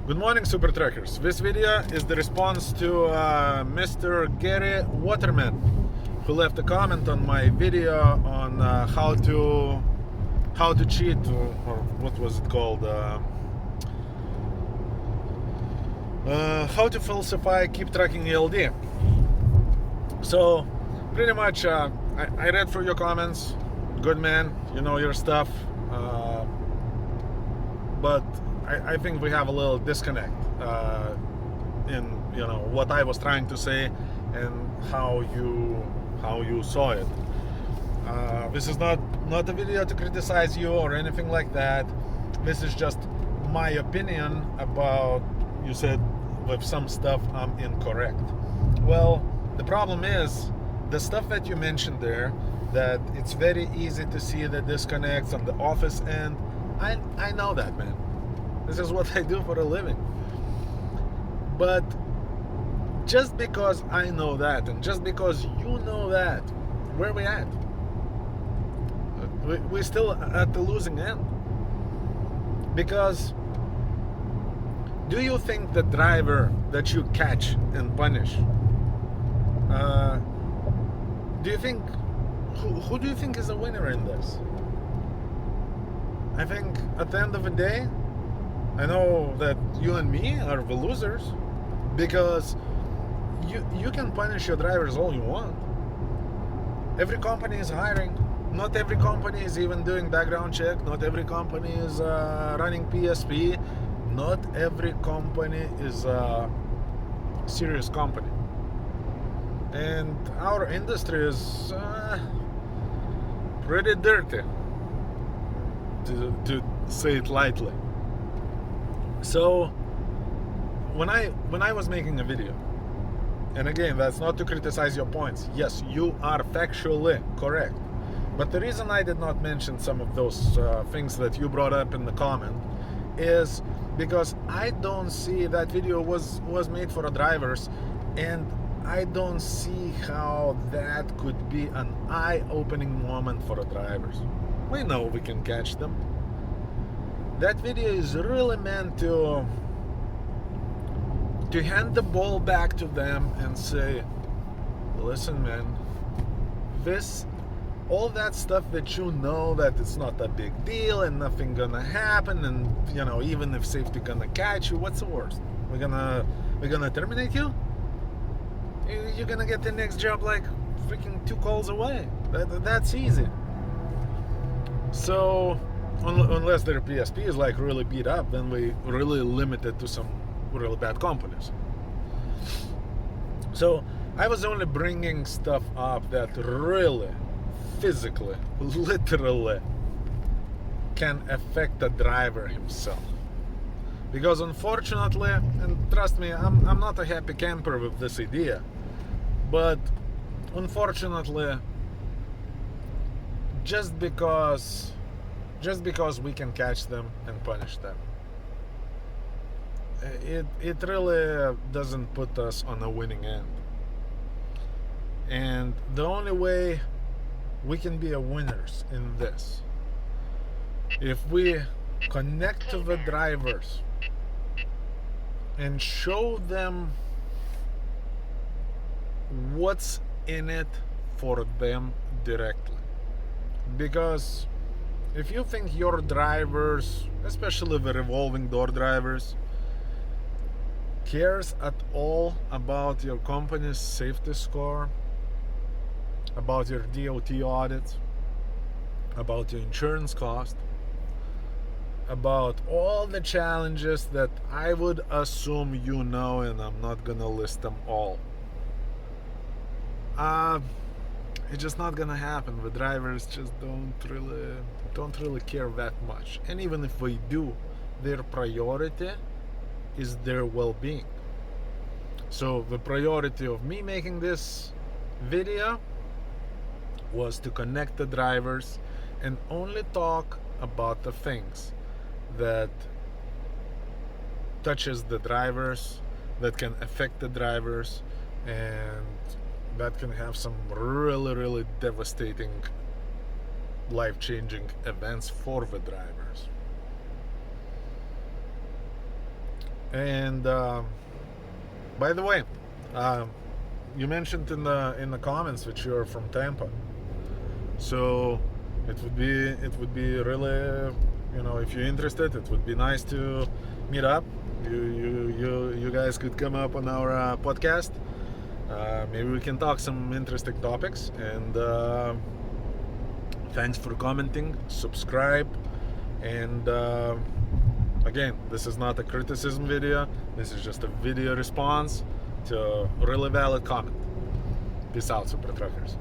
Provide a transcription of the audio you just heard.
Good morning, Super Truckers. This video is the response to Mr. Garry Waterman, who left a comment on my video on how to cheat, or what was it called? How to falsify KeepTruckin ELD. So, pretty much, I read through your comments. Good man, you know your stuff. But I think we have a little disconnect in what I was trying to say and how you saw it. This is not a video to criticize you or anything like that. This is just my opinion about, you said with some stuff I'm incorrect. Well, the problem is the stuff that you mentioned there, that it's very easy to see the disconnects on the office end. I know that, man. This is what I do for a living. But just because I know that, and just because you know that, where are we at? We're still at the losing end. Because do you think the driver that you catch and punish, do you think, who do you think is a winner in this? I think at the end of the day, I know that you and me are the losers, because you can punish your drivers all you want. Every company is hiring. Not every company is even doing background check. Not every company is running PSP. Not every company is a serious company. And our industry is pretty dirty, to say it lightly. So when I was making a video, and again, that's not to criticize your points. Yes, you are factually correct. But the reason I did not mention some of those things that you brought up in the comment is because I don't see that video was made for the drivers, and I don't see how that could be an eye-opening moment for the drivers. We know we can catch them. That video is really meant to hand the ball back to them and say, listen, man, all that stuff that you know that it's not a big deal and nothing gonna happen, and even if safety gonna catch you, what's the worst? We're gonna terminate you? You're gonna get the next job like freaking 2 calls away. That's easy. So unless their PSP is like really beat up, then we really limited to some really bad companies. So I was only bringing stuff up that really, physically, literally can affect the driver himself. Because unfortunately, and trust me, I'm not a happy camper with this idea, but unfortunately, just because we can catch them and punish them, it really doesn't put us on a winning end. And the only way we can be a winners in this, if we connect to the drivers and show them what's in it for them directly. Because if you think your drivers, especially the revolving door drivers, cares at all about your company's safety score, about your DOT audit, about your insurance cost, about all the challenges that I would assume you know, and I'm not gonna list them all, it's just not gonna happen. The drivers just don't really care that much. And even if we do, their priority is their well-being. So the priority of me making this video was to connect the drivers and only talk about the things that touches the drivers, that can affect the drivers, and that can have some really devastating, life-changing events for the drivers. And by the way, you mentioned in the comments that you're from Tampa, so it would be really, you know, if you're interested, it would be nice to meet up. You guys could come up on our podcast. Maybe we can talk some interesting topics. And thanks for commenting, subscribe, and again, this is not a criticism video. This is just a video response to a really valid comment. Peace out, Super Truckers.